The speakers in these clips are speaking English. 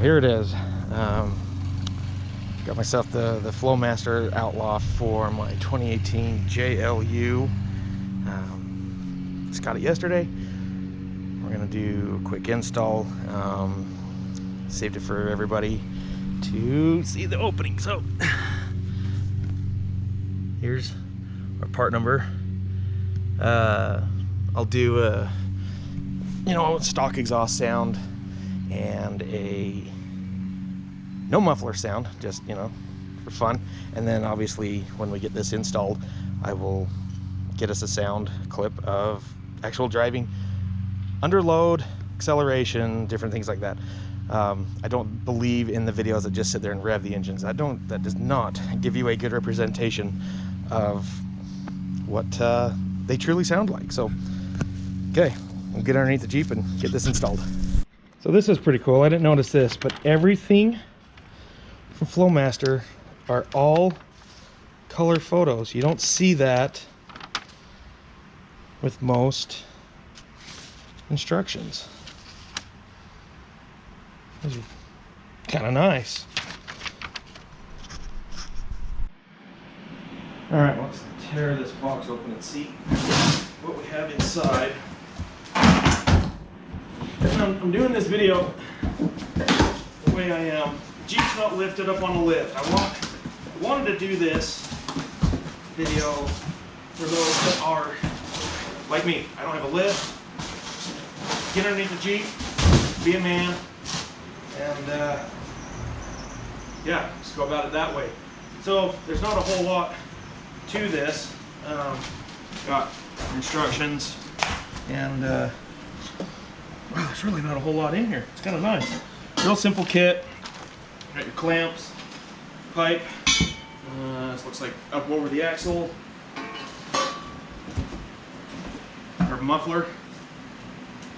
here it is. Got myself the Flowmaster Outlaw for my 2018 JLU. Just got it yesterday. We're gonna do a quick install. Saved it for everybody to see the opening. So here's our part number. I'll do a stock exhaust sound and a no muffler sound, just for fun. And then obviously when we get this installed, I will get us a sound clip of actual driving under load, acceleration, different things like that. I don't believe in the videos that just sit there and rev the engines. That does not give you a good representation of what they truly sound like. So okay, we'll get underneath the Jeep and get this installed. So this is pretty cool. I didn't notice this, but everything from Flowmaster are all color photos. You don't see that with most instructions. Those are kind of nice. All right, let's tear this box open and see what we have inside. I'm doing this video the way I am. Jeep's not lifted up on a lift. I wanted to do this video for those that are like me. I don't have a lift. Get underneath the Jeep, be a man, and yeah, just go about it that way. So there's not a whole lot to this. Got instructions, and wow, there's really not a whole lot in here. It's kind of nice. Real simple kit. Got your clamps, pipe. This looks like up over the axle. Our muffler.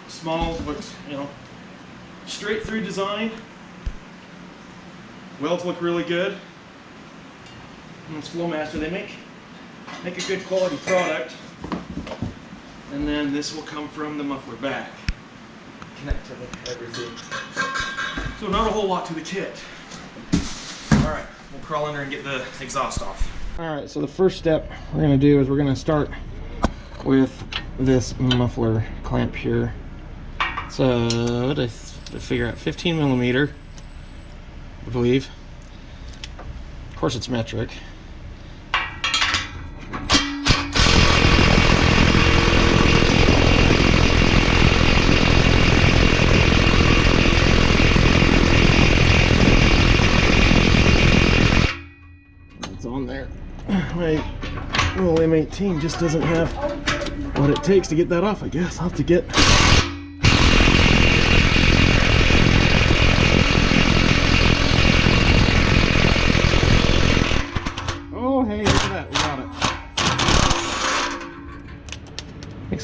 Small, looks, straight through design. Welds look really good. And it's Flowmaster. They make a good quality product. And then this will come from the muffler back. Connect to everything. So not a whole lot to the kit. All right, we'll crawl under and get the exhaust off. All right, so the first step we're gonna do is we're gonna start with this muffler clamp here. So to figure out 15 millimeter, I believe. Of course it's metric. It's on there. My little M18 just doesn't have what it takes to get that off, I guess. I'll have to get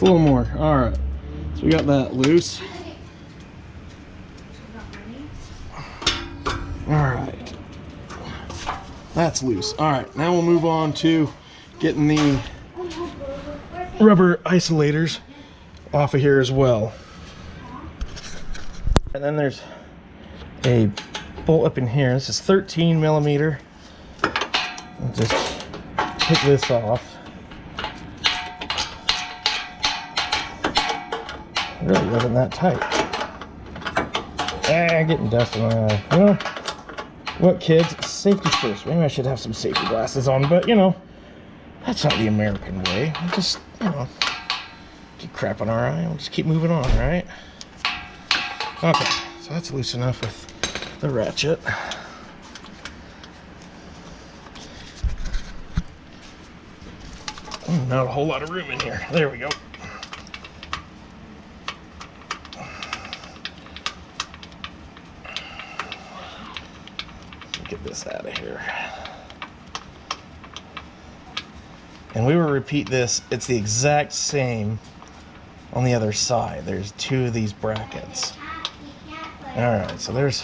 a little more. All right, so we got that loose. All right, that's loose. All right, now we'll move on to getting the rubber isolators off of here as well. And then there's a bolt up in here. This is 13 millimeter. I'll just take this off. It really wasn't that tight. Getting dust in my eye. You know what, kids? Safety first. Maybe I should have some safety glasses on, but that's not the American way. We'll just, keep crap on our eye. We'll just keep moving on, right? Okay, so that's loose enough with the ratchet. Not a whole lot of room in here. There we go. Get this out of here. And we will repeat this. It's the exact same on the other side. There's two of these brackets. All right, so there's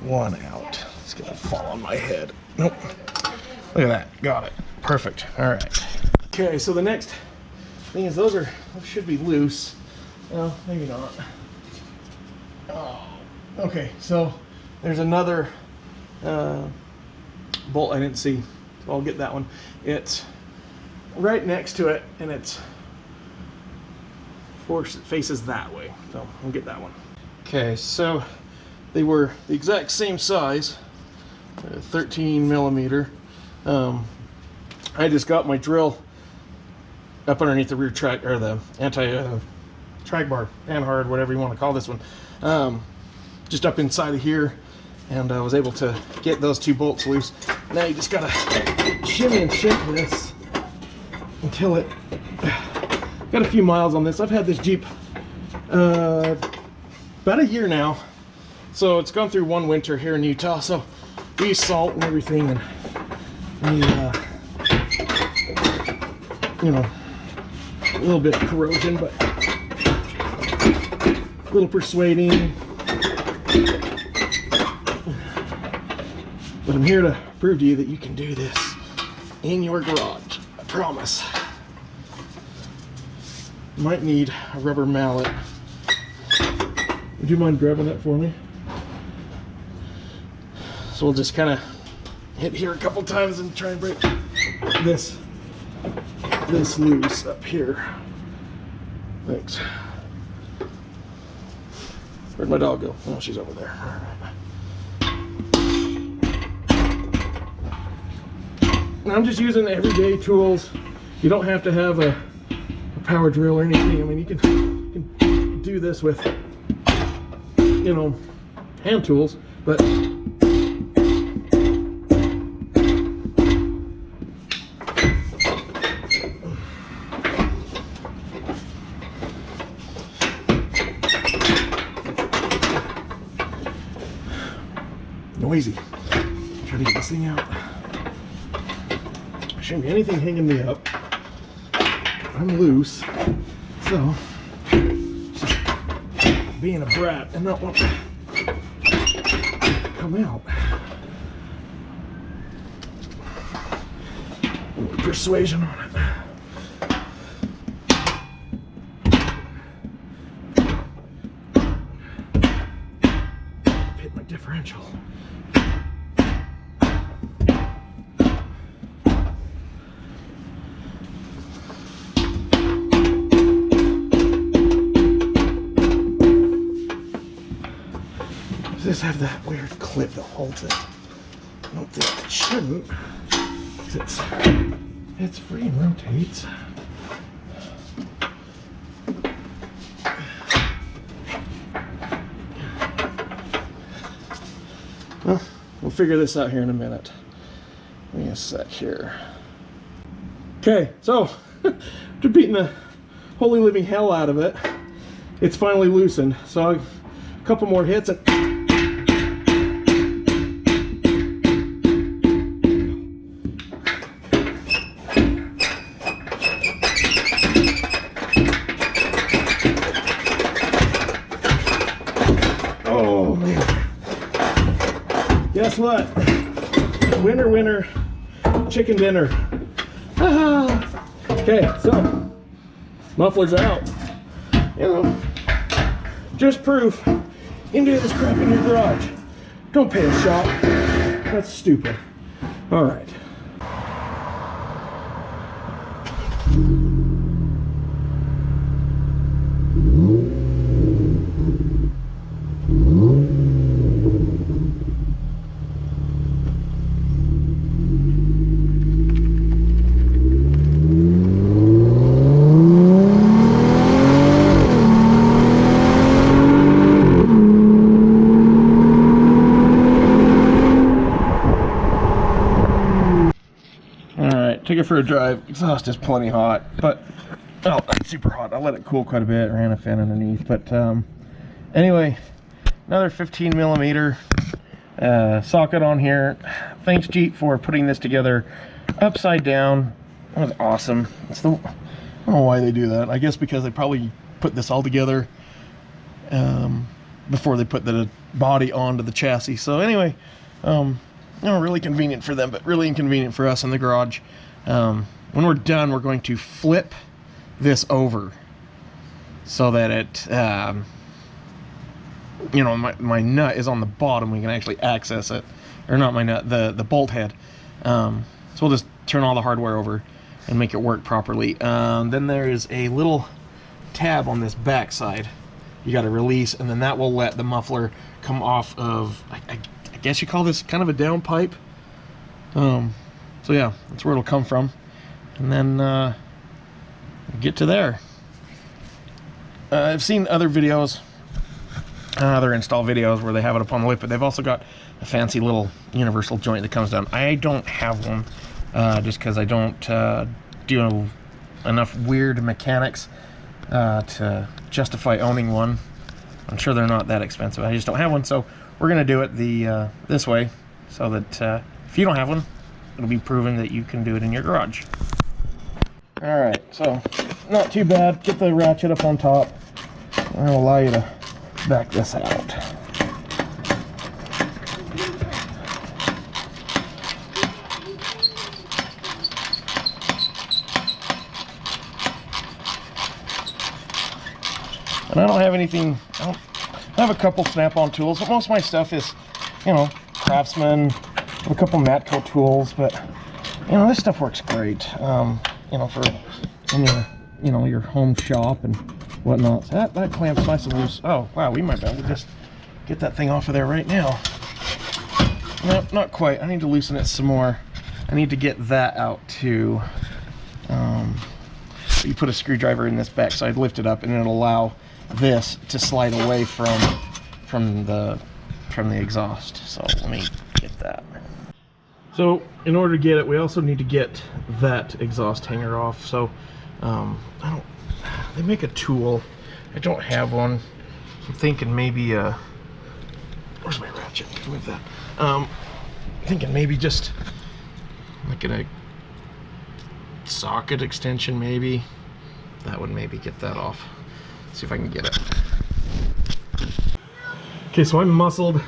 one out. It's gonna fall on my head. Nope. Look at that. Got it. Perfect. All right. Okay, so the next thing is those should be loose. Well, maybe not. Oh. Okay, so there's another bolt I didn't see, so I'll get that one. It's right next to it, and it faces that way, so I'll get that one. Okay, so they were the exact same size, 13 millimeter. I just got my drill up underneath the rear track, or the anti-track bar, anhard, whatever you want to call this one, just up inside of here, and I was able to get those two bolts loose. Now you just gotta shimmy and shimmy this until it, got a few miles on this. I've had this Jeep about a year now, so it's gone through one winter here in Utah, so we use salt and everything, and we, you know, a little bit of corrosion, but a little persuading. But I'm here to prove to you that you can do this in your garage, I promise. You might need a rubber mallet. Would you mind grabbing that for me? So we'll just kind of hit here a couple times and try and break this loose up here. Thanks. Where'd my dog go? Oh, she's over there. All right. Now I'm just using everyday tools. You don't have to have a power drill or anything. I mean, you can do this with, you know, hand tools, but noisy. Try to get this thing out. Shouldn't be anything hanging me up. I'm loose, so just being a brat and not want to come out. A little persuasion on it. Hit my differential. Does this have that weird clip that holds it? I don't think it shouldn't, because it's free and rotates. Well, we'll figure this out here in a minute. Give me a sec here. Okay, so after beating the holy living hell out of it, it's finally loosened. So a couple more hits and oh man. Guess what? Winner, winner, chicken dinner. Okay, so muffler's out. You know, just proof. You can do this crap in your garage. Don't pay a shop. That's stupid. All right. Took it for a drive. Exhaust is plenty hot, but oh, it's super hot. I let it cool quite a bit. Ran a fan underneath, but anyway, another 15 millimeter socket on here. Thanks Jeep for putting this together upside down. That was awesome. I don't know why they do that. I guess because they probably put this all together before they put the body onto the chassis. So anyway, you know, really convenient for them, but really inconvenient for us in the garage. When we're done, we're going to flip this over so that it you know, my nut is on the bottom. We can actually access it, or not my nut, the bolt head. So we'll just turn all the hardware over and make it work properly. Then there is a little tab on this back side you got to release, and then that will let the muffler come off of, I guess you call this kind of a downpipe. So yeah, that's where it'll come from. And then get to there. I've seen other videos, other install videos where they have it up on the lip, but they've also got a fancy little universal joint that comes down. I don't have one, just because I don't do enough weird mechanics to justify owning one. I'm sure they're not that expensive. I just don't have one, so we're gonna do it the this way, so that if you don't have one, it'll be proven that you can do it in your garage. All right, so not too bad. Get the ratchet up on top. I'll allow you to back this out. And I don't have anything, I have a couple snap-on tools, but most of my stuff is, you know, Craftsman, a couple Matco tools, but, you know, this stuff works great, you know, for in your, you know, your home shop and whatnot. So that clamp's nice and loose. Oh, wow, we might be able to just get that thing off of there right now. No, not quite. I need to loosen it some more. I need to get that out too. You put a screwdriver in this backside, lift it up, and it'll allow this to slide away from the exhaust. So let me get that. So in order to get it, we also need to get that exhaust hanger off. So they make a tool. I don't have one. I'm thinking maybe where's my ratchet? With that, thinking maybe just like a socket extension, maybe that would maybe get that off. See if I can get it. Okay, so I muscled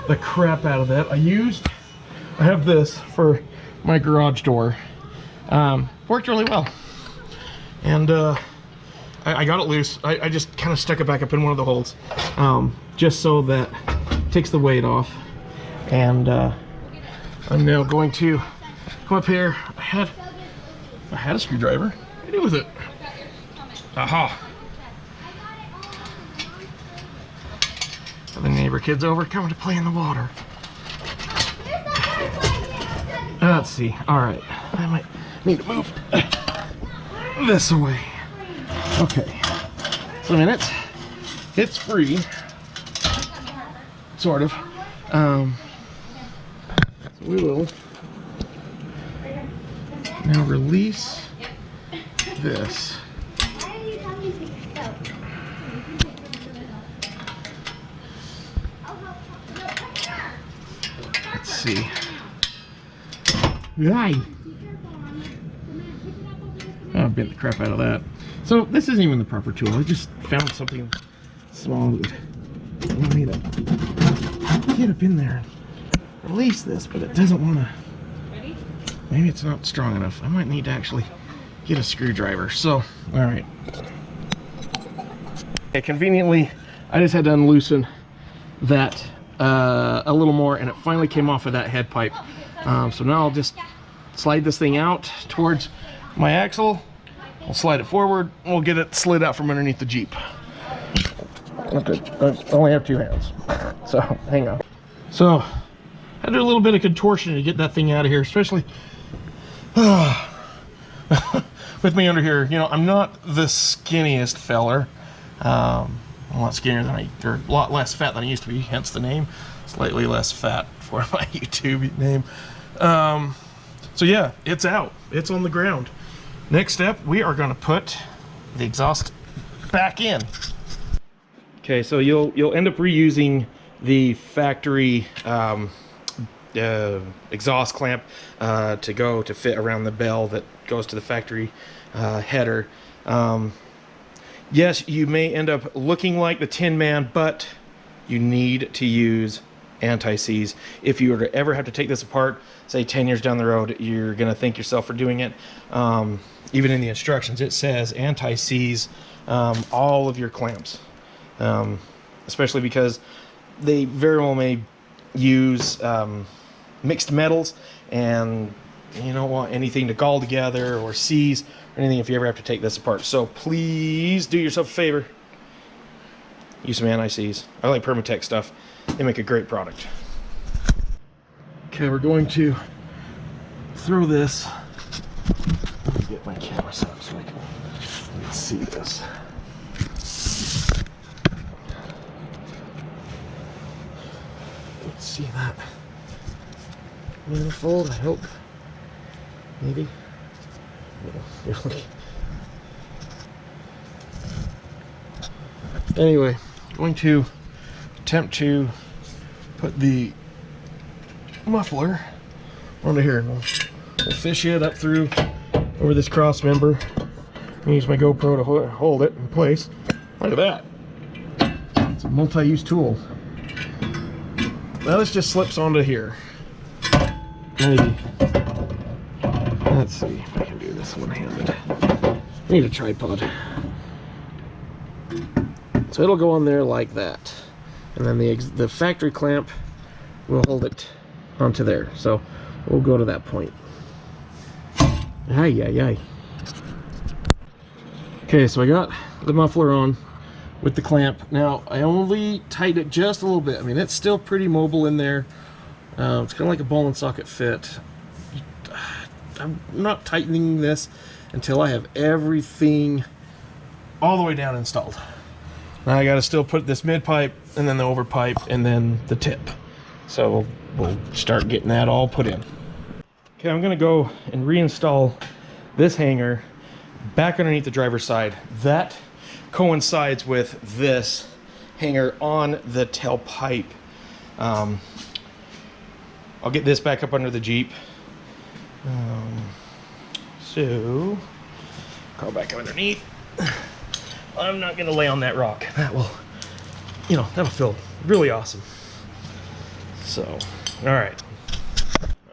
the crap out of that. I have this for my garage door. Worked really well, and I got it loose. I just kind of stuck it back up in one of the holes, just so that it takes the weight off. And I'm now going to come up here. I had a screwdriver. What do I do with it? Aha! The neighbor kids over coming to play in the water. Let's see. All right, I might need to move this away. Okay, so I mean it's free, sort of. So we will now release this. Let's see. Right. I bent the crap out of that. So this isn't even the proper tool. I just found something small that would allow me to get up in there and release this, but it doesn't want to. Maybe it's not strong enough. I might need to actually get a screwdriver. So, all right. Okay, conveniently, I just had to unloosen that a little more, and it finally came off of that head pipe. So now I'll just slide this thing out towards my axle. We'll slide it forward, and we'll get it slid out from underneath the Jeep. Okay, I only have two hands, so hang on. So I had to do a little bit of contortion to get that thing out of here, especially with me under here. You know, I'm not the skinniest feller. I'm a lot skinnier than or a lot less fat than I used to be, hence the name. Slightly less fat for my YouTube name. So yeah, it's out. It's on the ground. Next step, we are going to put the exhaust back in. Okay, so you'll end up reusing the factory exhaust clamp to fit around the bell that goes to the factory header. Yes, you may end up looking like the Tin Man, but you need to use anti-seize. If you were to ever have to take this apart, say 10 years down the road, you're going to thank yourself for doing it. Even in the instructions, it says anti-seize all of your clamps. especially because they very well may use mixed metals, and you don't want anything to gall together or seize or anything if you ever have to take this apart. So please do yourself a favor, use some anti-seize. I like Permatech stuff. They make a great product. Okay, we're going to throw this. Let me get my camera set up so I can see this. Let's see that manifold, I hope. Maybe. Anyway, I'm going to attempt to put the muffler onto here, and we'll fish it up through over this cross member. Use my GoPro to hold it in place. Look at that. It's a multi-use tool. Now this just slips onto here. Maybe. Let's see if I can do this one-handed. I need a tripod. So it'll go on there like that. And then the factory clamp will hold it onto there. So we'll go to that point. Ay, ay, ay. Okay, so I got the muffler on with the clamp. Now, I only tightened it just a little bit. I mean, it's still pretty mobile in there. It's kind of like a ball and socket fit. I'm not tightening this until I have everything all the way down installed. Now I got to still put this mid pipe, and then the over pipe, and then the tip. So we'll start getting that all put in. Okay, I'm going to go and reinstall this hanger back underneath the driver's side. That coincides with this hanger on the tailpipe. I'll get this back up under the Jeep. So crawl back underneath. I'm not gonna lay on that rock. That will, you know, that'll feel really awesome. So, all right,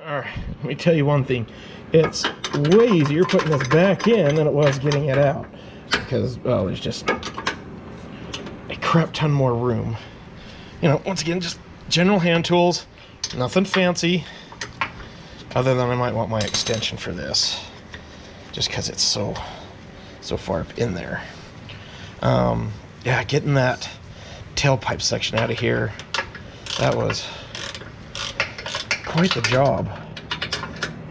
let me tell you one thing. It's way easier putting this back in than it was getting it out, because, well, there's just a crap ton more room. You know, once again, just general hand tools, nothing fancy, other than I might want my extension for this, just because it's so far up in there. Yeah, getting that tailpipe section out of here, that was quite the job.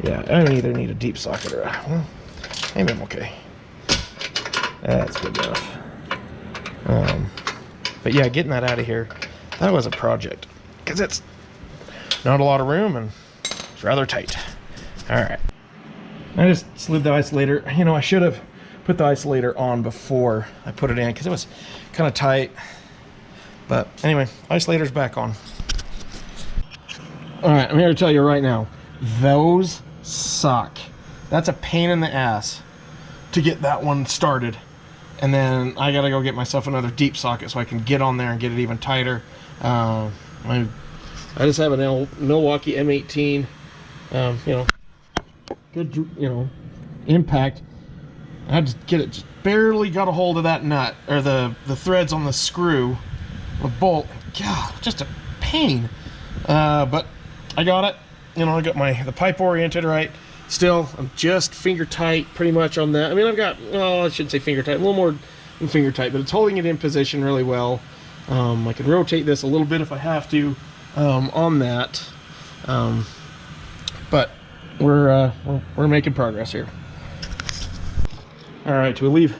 Yeah, I either need a deep socket or well, maybe I'm okay. That's good enough. But yeah, getting that out of here, that was a project, because it's not a lot of room and it's rather tight. All right, I just slid the isolator. You know, I should have put the isolator on before I put it in, because it was kind of tight. But anyway, isolator's back on. All right, I'm here to tell you right now, those suck. That's a pain in the ass to get that one started. And then I gotta go get myself another deep socket so I can get on there and get it even tighter. I just have an Milwaukee M18, you know, good, you know, impact. I had to get it, just barely got a hold of that nut, or the threads on the screw, the bolt. God, just a pain. But I got it. You know, I got the pipe oriented right. Still, I'm just finger tight pretty much on that. I mean, I've got, well, I shouldn't say finger tight, a little more than finger tight, but it's holding it in position really well. I can rotate this a little bit if I have to on that. But we're making progress here. All right, to leave.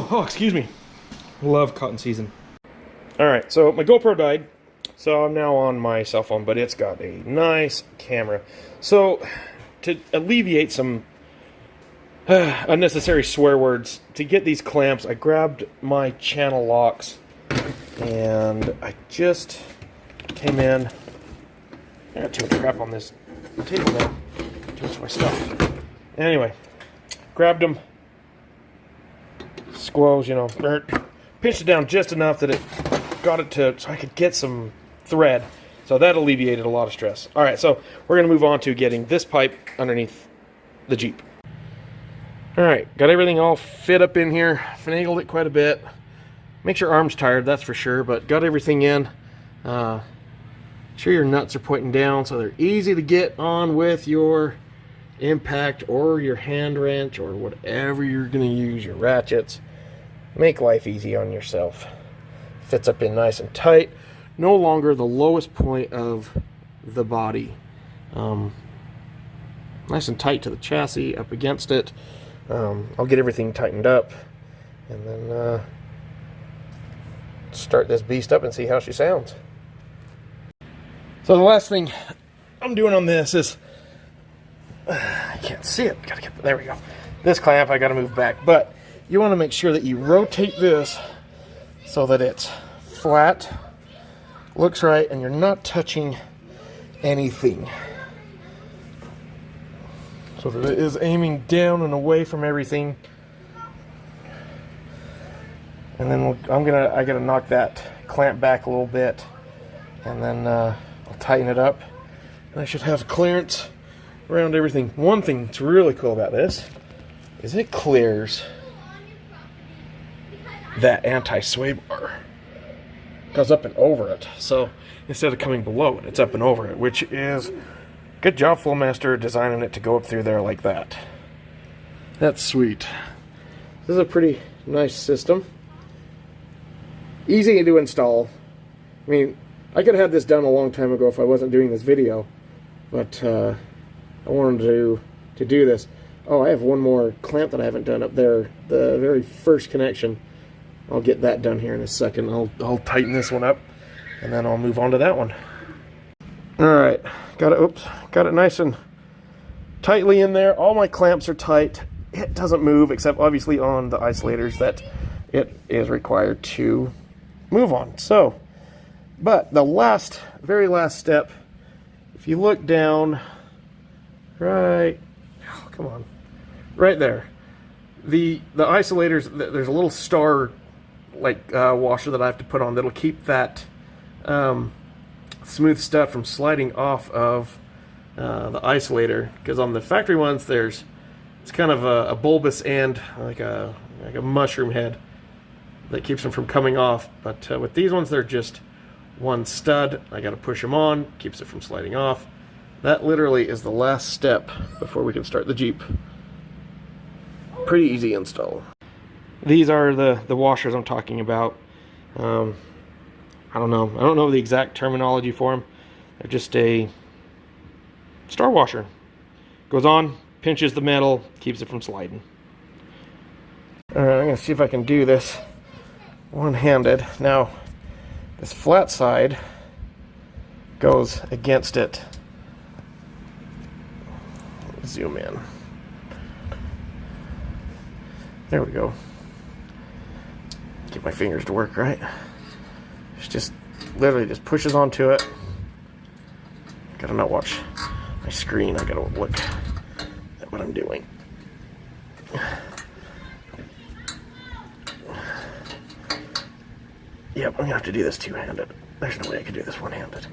Oh, excuse me. Love cotton season. All right, so my GoPro died, so I'm now on my cell phone, but it's got a nice camera. So to alleviate some unnecessary swear words, to get these clamps, I grabbed my channel locks, and I just came in. I got too much crap on this table now. Too much of my stuff. Anyway, grabbed them, squoze, you know, pinched it down just enough that it got it to, so I could get some thread. So that alleviated a lot of stress. All right, so we're going to move on to getting this pipe underneath the Jeep. All right, got everything all fit up in here, finagled it quite a bit. Makes your arms tired, that's for sure, but got everything in. Sure your nuts are pointing down so they're easy to get on with your impact or your hand wrench or whatever you're going to use, your ratchets. Make life easy on yourself. Fits up in nice and tight. No longer the lowest point of the body. Nice and tight to the chassis, up against it. I'll get everything tightened up and then start this beast up and see how she sounds. So the last thing I'm doing on this is, I can't see it, gotta get, there we go. This clamp I gotta move back, but you wanna make sure that you rotate this so that it's flat, looks right, and you're not touching anything. So that it is aiming down and away from everything. And then I gotta knock that clamp back a little bit, and then I'll tighten it up, and I should have clearance around everything. One thing that's really cool about this is it clears that anti-sway bar. It goes up and over it, so instead of coming below it, it's up and over it, which is good job, Flowmaster, designing it to go up through there like that. That's sweet. This is a pretty nice system. Easy to install. I mean, I could have had this done a long time ago if I wasn't doing this video, but I wanted to do this. Oh, I have one more clamp that I haven't done up there, the very first connection. I'll get that done here in a second. I'll tighten this one up, and then I'll move on to that one. Alright, got it nice and tightly in there. All my clamps are tight. It doesn't move, except obviously on the isolators that it is required to move on. So, but the very last step, if you look down, right, oh, come on, right there, the isolators, there's a little star like washer that I have to put on that'll keep that smooth stud from sliding off of the isolator, because on the factory ones it's kind of a bulbous end, like a mushroom head that keeps them from coming off. But with these ones, they're just one stud. I got to push them on, keeps it from sliding off. That literally is the last step before we can start the Jeep. Pretty easy install. These are the washers I'm talking about. I don't know the exact terminology for them. They're just a star washer. Goes on, pinches the metal, keeps it from sliding. Alright, I'm going to see if I can do this one-handed. Now, this flat side goes against it. Zoom in. There we go. Get my fingers to work, right? It's just literally just pushes onto it. Gotta not watch my screen. I gotta look at what I'm doing. Yep, I'm gonna have to do this two-handed. There's no way I can do this one-handed.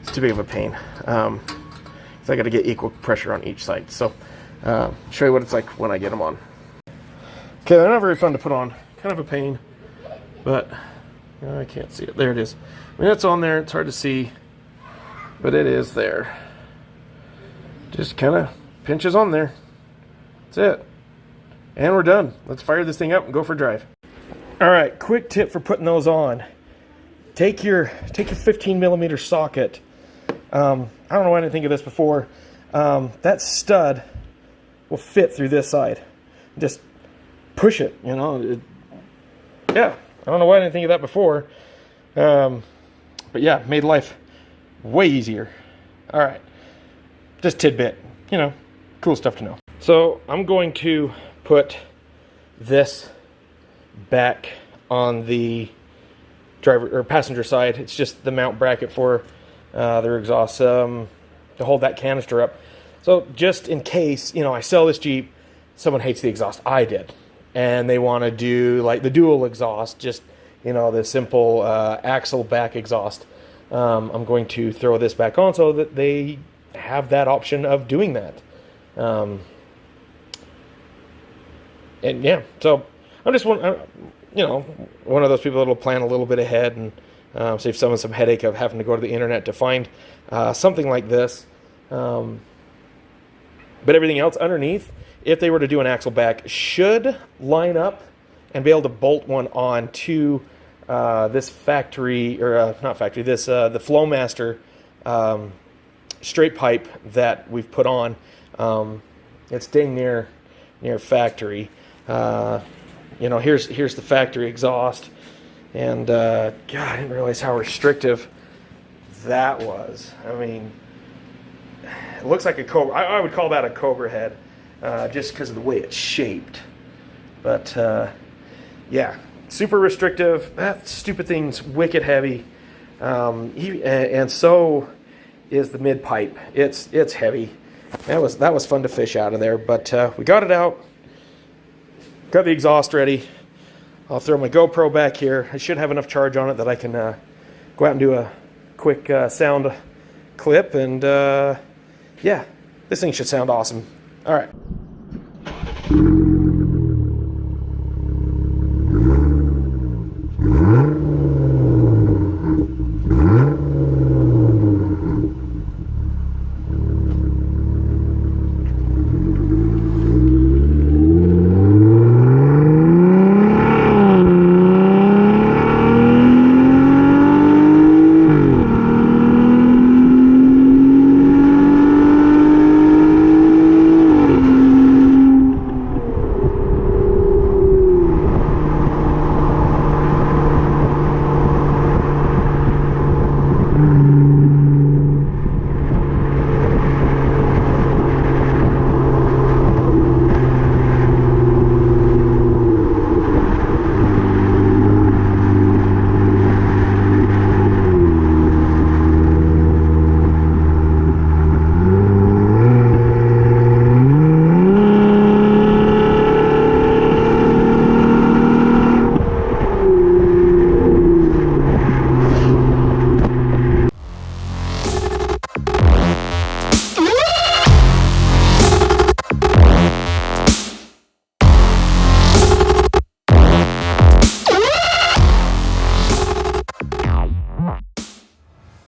It's too big of a pain. So I gotta get equal pressure on each side. So, show you what it's like when I get them on. Okay, they're not very fun to put on. Kind of a pain, but I can't see it. There it is. I mean, it's on there. It's hard to see, but it is there. Just kind of pinches on there. That's it. And we're done. Let's fire this thing up and go for a drive. All right, quick tip for putting those on. Take your 15mm socket. I don't know why I didn't think of this before. That stud will fit through this side. Just push it, you know. Yeah, I don't know why I didn't think of that before. But yeah, made life way easier. All right, just tidbit, you know, cool stuff to know. So I'm going to put this back on the driver or passenger side. It's just the mount bracket for their exhaust to hold that canister up. So just in case, you know, I sell this Jeep, someone hates the exhaust. I did. And they want to do like the dual exhaust, just, you know, the simple axle back exhaust. I'm going to throw this back on so that they have that option of doing that. And yeah, so I'm just one, you know, one of those people that'll plan a little bit ahead and save someone some headache of having to go to the internet to find something like this. But everything else underneath, if they were to do an axle back, should line up and be able to bolt one on to this factory, or not factory, this the Flowmaster straight pipe that we've put on. It's dang near factory. You know, here's the factory exhaust, and God, I didn't realize how restrictive that was. I mean, it looks like a Cobra. I would call that a Cobra head, just because of the way it's shaped. But yeah, super restrictive. That stupid thing's wicked heavy, and so is the mid pipe. It's heavy. That was fun to fish out of there, but we got it out. Got the exhaust ready. I'll throw my GoPro back here. I should have enough charge on it that I can go out and do a quick sound clip, and yeah, this thing should sound awesome. All right.